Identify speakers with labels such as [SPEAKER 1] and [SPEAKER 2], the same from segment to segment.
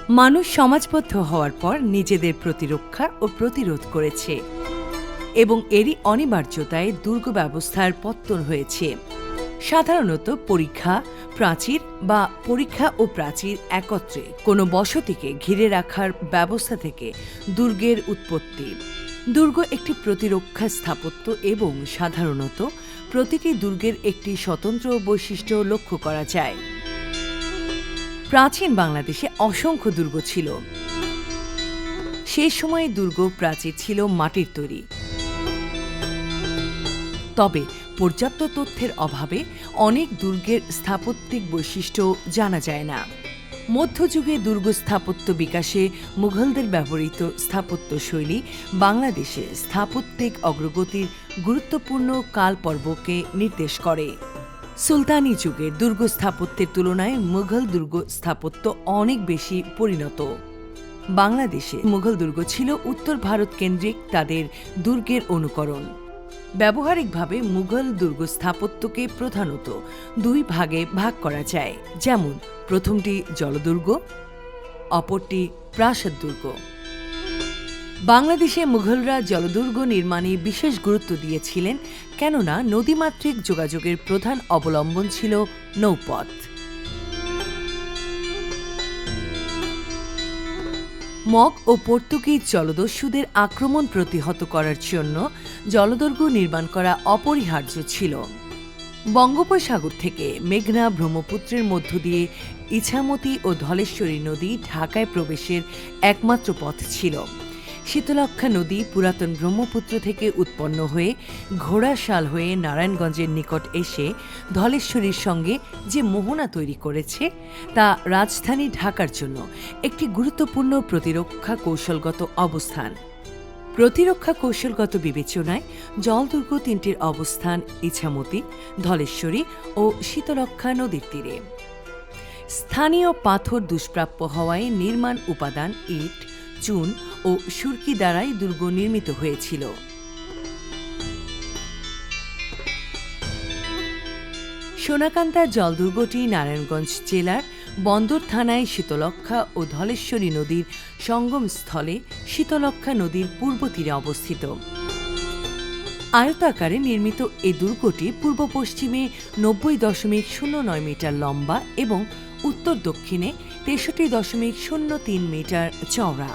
[SPEAKER 1] মানুষ সমাজবদ্ধ হওয়ার পর নিজেদের প্রতিরক্ষা ও প্রতিরোধ করেছে এবং এরই অনিবার্যতায় দুর্গ ব্যবস্থার পত্তন হয়েছে। সাধারণত পরীক্ষা ও প্রাচীর একত্রে কোনো বসতিকে ঘিরে রাখার ব্যবস্থা থেকে দুর্গের উৎপত্তি। দুর্গ একটি প্রতিরক্ষা স্থাপত্য এবং সাধারণত প্রতিটি দুর্গের একটি স্বতন্ত্র বৈশিষ্ট্য লক্ষ্য করা যায়। প্রাচীন বাংলাদেশে অসংখ্য দুর্গ ছিল। সেই সময়ে দুর্গ প্রাচীর ছিল মাটির তৈরি। তবে পর্যাপ্ত তথ্যের অভাবে অনেক দুর্গের স্থাপত্যিক বৈশিষ্ট্য জানা যায় না। মধ্যযুগে দুর্গ স্থাপত্য বিকাশে মুঘলদের ব্যবহৃত স্থাপত্য শৈলী বাংলাদেশে স্থাপত্যিক অগ্রগতির গুরুত্বপূর্ণ কালপর্বকে নির্দেশ করে। সুলতানি যুগের দুর্গ স্থাপত্যের তুলনায় মুঘল দুর্গ স্থাপত্য অনেক বেশি পরিণত। বাংলাদেশে মুঘল দুর্গ ছিল উত্তর ভারত কেন্দ্রিক তাদের দুর্গের অনুকরণ। ব্যবহারিকভাবে মুঘল দুর্গ স্থাপত্যকে প্রধানত দুই ভাগে ভাগ করা যায়, যেমন প্রথমটি জলদুর্গ, অপরটি প্রাসাদ দুর্গ। বাংলাদেশে মুঘলরা জলদুর্গ নির্মাণে বিশেষ গুরুত্ব দিয়েছিলেন, কেননা নদীমাতৃক যোগাযোগের প্রধান অবলম্বন ছিল নৌপথ। মগ ও পর্তুগিজ জলদস্যুদের আক্রমণ প্রতিহত করার জন্য জলদুর্গ নির্মাণ করা অপরিহার্য ছিল। বঙ্গোপসাগর থেকে মেঘনা ব্রহ্মপুত্রের মধ্য দিয়ে ইছামতি ও ধলেশ্বরী নদী ঢাকায় প্রবেশের একমাত্র পথ ছিল। শীতলক্ষ্যা নদী পুরাতন ব্রহ্মপুত্র থেকে উৎপন্ন হয়ে ঘোড়াশাল হয়ে নারায়ণগঞ্জের নিকট এসে ধলেশ্বরীর সঙ্গে যে মোহনা তৈরি করেছে, তা রাজধানী ঢাকার জন্য একটি গুরুত্বপূর্ণ প্রতিরক্ষা কৌশলগত অবস্থান। প্রতিরক্ষা কৌশলগত বিবেচনায় জলদুর্গ তিনটির অবস্থান ইছামতি, ধলেশ্বরী ও শীতলক্ষ্যা নদীর তীরে। স্থানীয় পাথর দুষ্প্রাপ্য হওয়ায় নির্মাণ উপাদান ইট, চুন ও সুরকি দ্বারাই দুর্গ নির্মিত হয়েছিল। সোনাকান্দা জলদুর্গটি নারায়ণগঞ্জ জেলার বন্দর থানায় শীতলক্ষ্যা ও ধলেশ্বরী নদীর সঙ্গমস্থলে শীতলক্ষ্যা নদীর পূর্ব তীরে অবস্থিত। আয়তাকারে নির্মিত এই দুর্গটি পূর্ব পশ্চিমে ৯০.০৯ মিটার লম্বা এবং উত্তর দক্ষিণে ৬৩.০৩ মিটার চওড়া।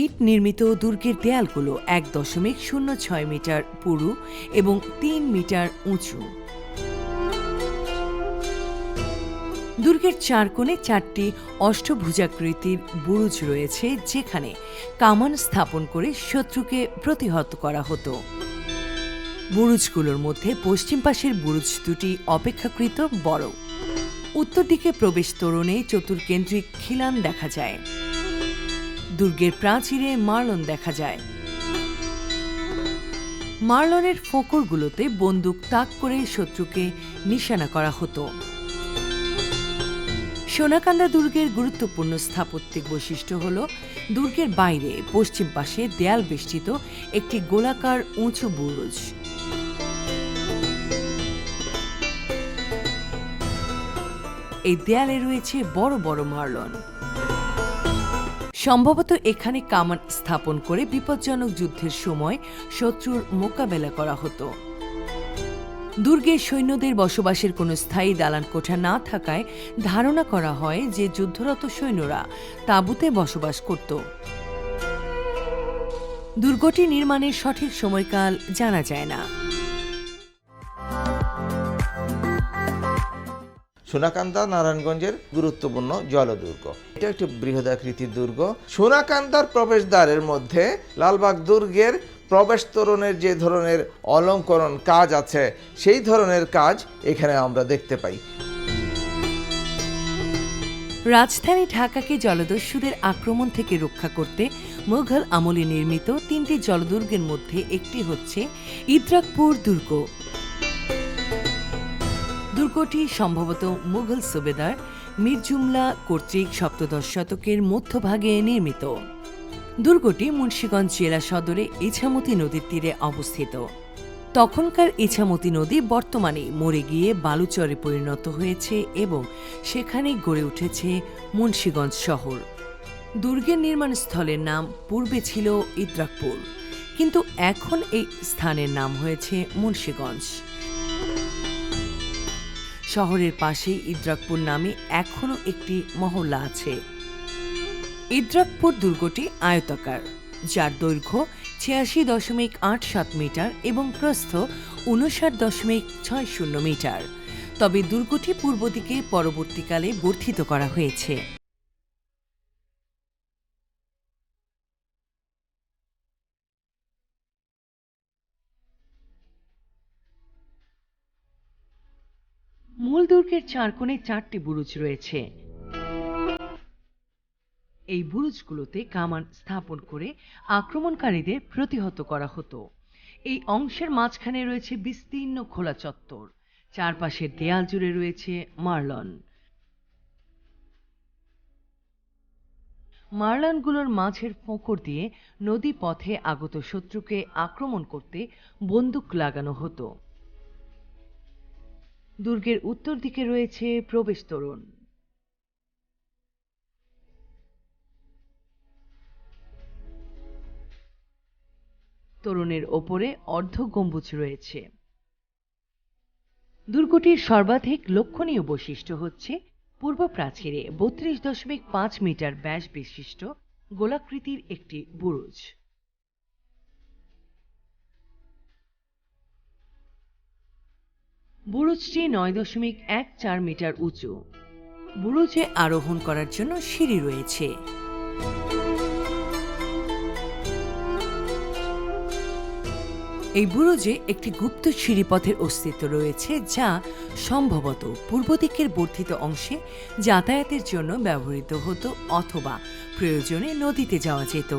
[SPEAKER 1] ইট নির্মিত দুর্গের দেয়ালগুলো ১.০৬ মিটার পুরু এবং ৩ মিটার উঁচু। দুর্গের চার কোণে ৪টি অষ্টভুজাকৃতির বুরুজ রয়েছে, যেখানে কামান স্থাপন করে শত্রুকে প্রতিহত করা হতো। বুরুজগুলোর মধ্যে পশ্চিম পাশের বুরুজ দুটি অপেক্ষাকৃত বড়। উত্তর দিকে প্রবেশ তোরণে চতুর্কেন্দ্রিক খিলান দেখা যায়। দুর্গের প্রাচীরে মার্লন দেখা যায়। মার্লনের ফোঁকরগুলোতে বন্দুক তাক করে শত্রুকে নিশানা করা হতো। সোনাকান্দা দুর্গের গুরুত্বপূর্ণ স্থাপত্যিক বৈশিষ্ট্য হল দুর্গের বাইরে পশ্চিম পাশে দেয়াল বেষ্টিত একটি গোলাকার উঁচু বুরুজ। এই দেয়ালে রয়েছে বড় বড় মার্লন। সম্ভবত এখানে কামান স্থাপন করে বিপজ্জনক যুদ্ধের সময় শত্রুর মোকাবেলা করা হতো। দুর্গে সৈন্যদের বসবাসের কোনো স্থায়ী দালান কোঠা না থাকায় ধারণা করা হয় যে যুদ্ধরত সৈন্যরা তাঁবুতে বসবাস করত। দুর্গটি নির্মাণের সঠিক সময়কাল জানা যায় না।
[SPEAKER 2] সোনাকান্দা নারায়ণগঞ্জের গুরুত্বপূর্ণ জলদুর্গ। এটা একটি বৃহদাকৃতির দুর্গ। সোনাকান্দার প্রবেশদ্বারের মধ্যে লালবাগ দুর্গের প্রবেশ তোরণের যে ধরনের অলঙ্করণ কাজ আছে, সেই ধরনের কাজ এখানে আমরা দেখতে পাই।
[SPEAKER 1] রাজধানী ঢাকাকে জলদস্যুদের আক্রমণ থেকে রক্ষা করতে মুঘল আমলে নির্মিত ৩টি জলদুর্গের মধ্যে একটি হচ্ছে ইদ্রাকপুর দুর্গ। দুর্গটি সম্ভবত মুঘল সুবেদার মীর জুমলা কর্তৃক সপ্তদশ শতকের মধ্যভাগে নির্মিত। দুর্গটি মুন্সিগঞ্জ জেলা সদরে ইছামতি নদীর তীরে অবস্থিত। তখনকার ইছামতি নদী বর্তমানে মরে গিয়ে বালুচরে পরিণত হয়েছে এবং সেখানে গড়ে উঠেছে মুন্সিগঞ্জ শহর। দুর্গের নির্মাণ স্থলের নাম পূর্বে ছিল ইদ্রাকপুর, কিন্তু এখন এই স্থানের নাম হয়েছে মুন্সিগঞ্জ। শহরের পাশেই ইদ্রাকপুর নামে এখনও একটি মহল্লা আছে। ইদ্রাকপুর দুর্গটি আয়তাকার, যার দৈর্ঘ্য ৮৬.৮৭ মিটার এবং প্রস্থ ৫৯.৬০ মিটার। তবে দুর্গটি পূর্ব দিকে পরবর্তীকালে বর্ধিত করা হয়েছে। মূল দুর্গের চার কোণে ৪টি বুরুজ রয়েছে। এই বুরুজগুলোতে কামান স্থাপন করে আক্রমণকারীদের প্রতিহত করা হতো। এই অংশের মাঝখানে রয়েছে বিস্তীর্ণ খোলা চত্বর, চারপাশের দেয়াল জুড়ে রয়েছে মারলন। মারলনগুলোর মাঝের ফোঁকর দিয়ে নদী পথে আগত শত্রুকে আক্রমণ করতে বন্দুক লাগানো হতো। দুর্গের উত্তর দিকে রয়েছে প্রবেশ তোরণ। তোরণের ওপরে অর্ধ গম্বুজ রয়েছে। দুর্গটির সর্বাধিক লক্ষণীয় বৈশিষ্ট্য হচ্ছে পূর্ব প্রাচীরে ৩২.৫ মিটার ব্যাস বিশিষ্ট গোলাকৃতির একটি বুরুজ। বুরুজটি ৯.১৪ মিটার উঁচু। বুরুজে আরোহণ করার জন্য সিঁড়ি রয়েছে। এই বুরুজে একটি গুপ্ত সিঁড়িপথের অস্তিত্ব রয়েছে, যা সম্ভবত পূর্ব দিকের বর্ধিত অংশে যাতায়াতের জন্য ব্যবহৃত হতো অথবা প্রয়োজনে নদীতে যাওয়া যেত।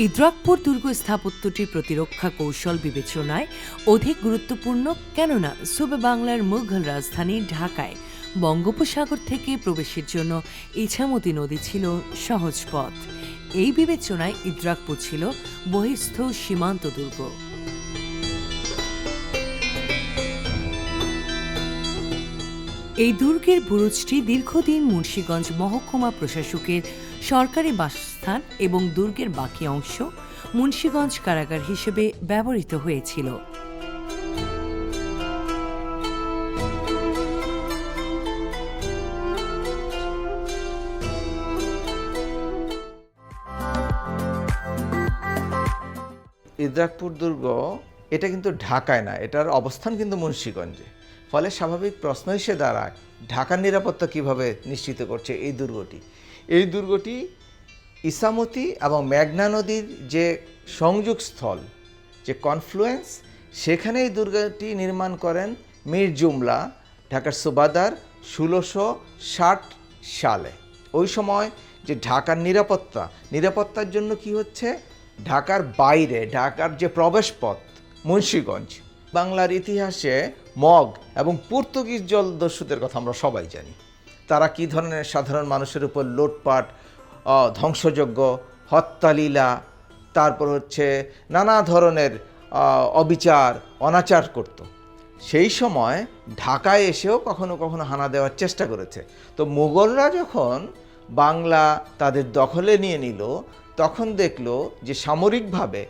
[SPEAKER 1] ইদ্রাকপুর দুর্গ স্থাপত্যটির প্রতিরক্ষা কৌশল বিবেচনায় অধিক গুরুত্বপূর্ণ, কেননা সুবে বাংলার মুঘল রাজধানী ঢাকায় বঙ্গোপসাগর থেকে প্রবেশের জন্য ইছামতি নদী ছিল সহজ পথ। এই বিবেচনায় ইদ্রাকপুর ছিল বহিস্থ সীমান্ত দুর্গ। এই দুর্গের বুরুজটি দীর্ঘদিন মুন্সিগঞ্জ মহকুমা প্রশাসকের সরকারি বাসস্থান এবং দুর্গের বাকি অংশ মুন্সিগঞ্জ কারাগার হিসেবে ব্যবহৃত হয়েছিল।
[SPEAKER 2] ইদ্রাকপুর দুর্গ এটা কিন্তু ঢাকায় না, এটার অবস্থান কিন্তু মুন্সিগঞ্জে। ফলে স্বাভাবিক প্রশ্ন এসে দাঁড়ায়, ঢাকার নিরাপত্তা কিভাবে নিশ্চিত করছে এই দুর্গটি? এই দুর্গটি ইছামতি এবং মেঘনা নদীর যে সংযোগ স্থল, যে কনফ্লুয়েন্স, সেখানে এই দুর্গটি নির্মাণ করেন মীর জুমলা, ঢাকার সুবাদার ১৬৬০ সালে। ওই সময় যে ঢাকার নিরাপত্তার জন্য কি হচ্ছে, ঢাকার বাইরে ঢাকার যে প্রবেশপথ মুন্সিগঞ্জ, বাংলার ইতিহাসে মগ এবং পর্তুগিজ জলদস্যুদের কথা আমরা সবাই জানি। তারা কি ধরনের সাধারণ মানুষের উপর লুটপাট, ধ্বংসযজ্ঞ, হত্যালীলা, তারপর হচ্ছে নানা ধরনের অবিচার, অনাচার করত। সেই সময় ঢাকায় এসেও কখনো কখনো হানা দেওয়ার চেষ্টা করেছে। তো মুঘলরা যখন বাংলা তাদের দখলে নিয়ে নিল, তখন দেখলো যে সামরিকভাবে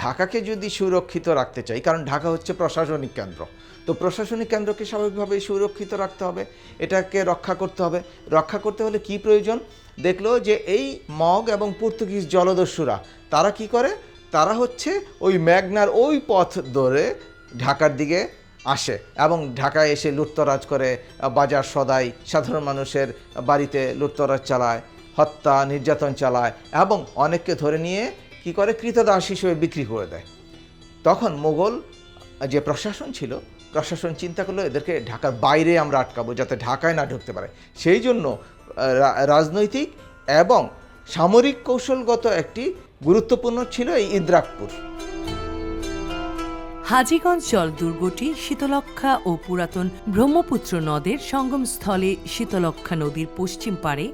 [SPEAKER 2] ঢাকাকে যদি সুরক্ষিত রাখতে চাই, কারণ ঢাকা হচ্ছে প্রশাসনিক কেন্দ্র, তো প্রশাসনিক কেন্দ্রকে স্বাভাবিকভাবেই সুরক্ষিত রাখতে হবে, এটাকে রক্ষা করতে হবে। রক্ষা করতে হলে কি প্রয়োজন? দেখলো যে এই মগ এবং পর্তুগিজ জলদস্যুরা তারা কি করে, তারা হচ্ছে ওই মেঘনার ওই পথ ধরে ঢাকার দিকে আসে এবং ঢাকায় এসে লুটতরাজ করে, বাজার সদাই, সাধারণ মানুষের বাড়িতে লুটতরাজ চালায়, হত্যা নির্যাতন চালায় এবং অনেককে ধরে নিয়ে কি করে, কৃতদাস হিসেবে বিক্রি করে দেয়। তখন মুঘল যে প্রশাসন ছিল, প্রশাসন চিন্তা করলো এদেরকে ঢাকার বাইরে আমরা আটকাবো, যাতে ঢাকায় না ঢুকতে পারে। সেই জন্য রাজনৈতিক এবং সামরিক কৌশলগত একটি গুরুত্বপূর্ণ ছিল এই ইদ্রাকপুর।
[SPEAKER 1] হাজীগঞ্জ জল দুর্গটি শীতলক্ষ্যা ও পুরাতন ব্রহ্মপুত্র নদের সঙ্গমস্থলে শীতলক্ষ্যা নদীর পশ্চিম পাড়ে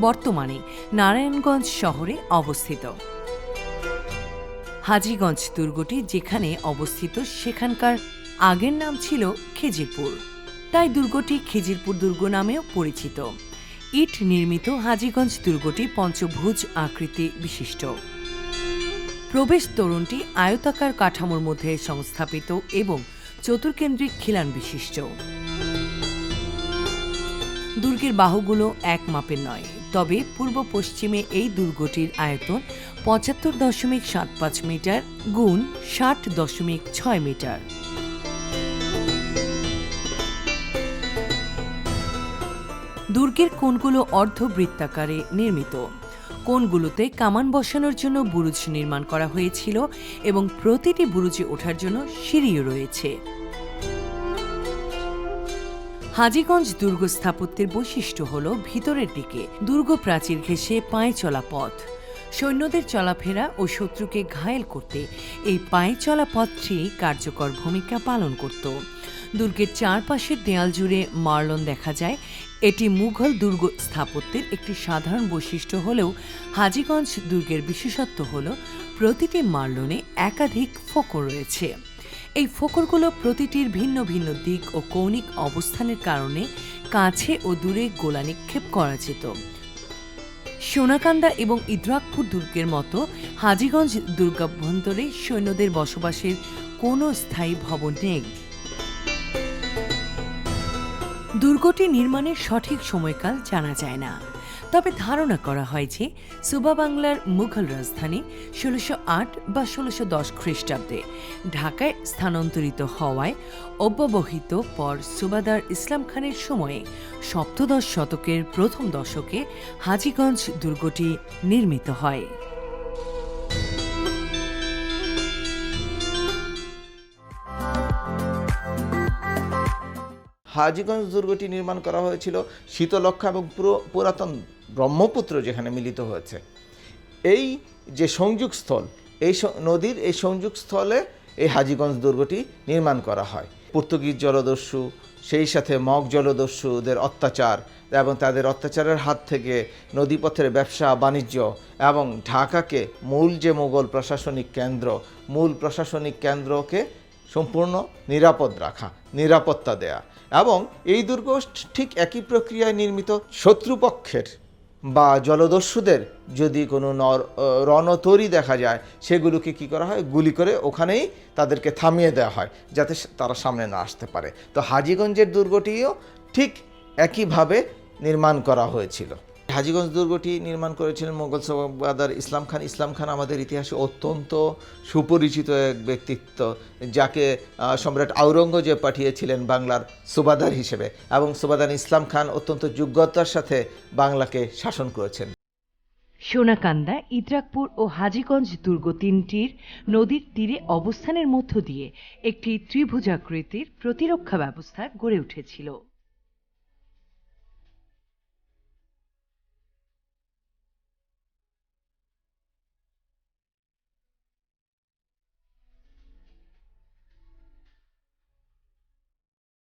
[SPEAKER 1] বর্তমানে নারায়ণগঞ্জ শহরে অবস্থিত। হাজীগঞ্জ দুর্গটি যেখানে অবস্থিত সেখানকার আগের নাম ছিল খিজিরপুর, তাই দুর্গটি খিজিরপুর দুর্গ নামেও পরিচিত। ইট নির্মিত হাজীগঞ্জ দুর্গটি পঞ্চভুজ আকৃতি বিশিষ্ট। প্রবেশ তোরণটি আয়তাকার কাঠামোর মধ্যে সংস্থাপিত এবং চতুর্কেন্দ্রিক খিলান বিশিষ্ট। দুর্গের বাহুগুলো এক মাপের নয়, তবে পূর্ব পশ্চিমে এই দুর্গটির আয়তন ৭৫.৭৫ মিটার গুণ ৬০.৬ মিটার। দুর্গের কোণগুলো অর্ধবৃত্তাকারে নির্মিত। কোণগুলোতে কামান বসানোর জন্য বুরুজ নির্মাণ করা হয়েছিল এবং প্রতিটি বুরুজে ওঠার জন্য সিঁড়িও রয়েছে। হাজীগঞ্জ দুর্গ স্থাপত্যের বৈশিষ্ট্য হল ভিতরের দিকে দুর্গ প্রাচীর ঘেঁষে পায়ে চলা পথ। সৈন্যদের চলাফেরা ও শত্রুকে ঘায়েল করতে এই পায়ে চলা পথটি কার্যকর ভূমিকা পালন করত। দুর্গের চারপাশের দেয়াল জুড়ে মার্লন দেখা যায়। এটি মুঘল দুর্গ স্থাপত্যের একটি সাধারণ বৈশিষ্ট্য হলেও হাজীগঞ্জ দুর্গের বিশেষত্ব হল প্রতিটি মার্লনে একাধিক ফোকর রয়েছে। এই ফোকরগুলো প্রতিটির ভিন্ন ভিন্ন দিক ও কৌণিক অবস্থানের কারণে কাছে ও দূরে গোলা নিক্ষেপ করা যেত। সোনাকান্দা এবং ইদ্রাকপুর দুর্গের মতো হাজীগঞ্জ দুর্গাভ্যন্তরে সৈন্যদের বসবাসের কোনো স্থায়ী ভবন নেই। দুর্গটি নির্মাণের সঠিক সময়কাল জানা যায় না, তবে ধারণা করা হয় যে সুবা বাংলার মুঘল রাজধানী ১৬০৮ বা ১৬১০ খ্রিস্টাব্দে ঢাকায় স্থানান্তরিত হওয়ায় অব্যবহিত পর সুবাদার ইসলাম খানের সময়ে সপ্তদশ শতকের প্রথম দশকে হাজীগঞ্জ দুর্গটি নির্মিত হয়।
[SPEAKER 2] হাজীগঞ্জ দুর্গটি নির্মাণ করা হয়েছিল শীতলক্ষ্যা এবং পুরাতন ব্রহ্মপুত্র যেখানে মিলিত হয়েছে। এই যে সংযোগস্থল, এই নদীর এই সংযোগস্থলে এই হাজীগঞ্জ দুর্গটি নির্মাণ করা হয়। পর্তুগিজ জলদস্যু, সেই সাথে মগ জলদস্যুদের অত্যাচার এবং তাদের অত্যাচারের হাত থেকে নদীপথের ব্যবসা বাণিজ্য এবং ঢাকাকে মূল যে মোগল প্রশাসনিক কেন্দ্র, মূল প্রশাসনিক কেন্দ্রকে সম্পূর্ণ নিরাপদ রাখা, নিরাপত্তা দেয়া। এবং এই দুর্গ ঠিক একই প্রক্রিয়ায় নির্মিত। শত্রুপক্ষের বা জলদস্যুদের যদি কোনো রণতরী দেখা যায়, সেগুলোকে কি করা হয়, গুলি করে ওখানেই তাদেরকে থামিয়ে দেওয়া হয় যাতে তারা সামনে না আসতে পারে। তো হাজীগঞ্জের দুর্গটিও ঠিক একইভাবে নির্মাণ করা হয়েছিল। হাজীগঞ্জ দুর্গটি নির্মাণ করেছিলেন মোগল সুবাদার ইসলাম খান। ইসলাম খান আমাদের ইতিহাসে অত্যন্ত সুপরিচিত এক ব্যক্তিত্ব, যাকে সম্রাট আওরঙ্গজেব পাঠিয়েছিলেন বাংলার সুবাদার হিসেবে, এবং সুবাদার ইসলাম খান অত্যন্ত যোগ্যতার সাথে বাংলাকে শাসন করেছেন।
[SPEAKER 1] সোনাকান্দা, ইদ্রাকপুর ও হাজীগঞ্জ দুর্গ তিনটির নদীর তীরে অবস্থানের মধ্য দিয়ে একটি ত্রিভুজাকৃতির প্রতিরক্ষা ব্যবস্থা গড়ে উঠেছিল।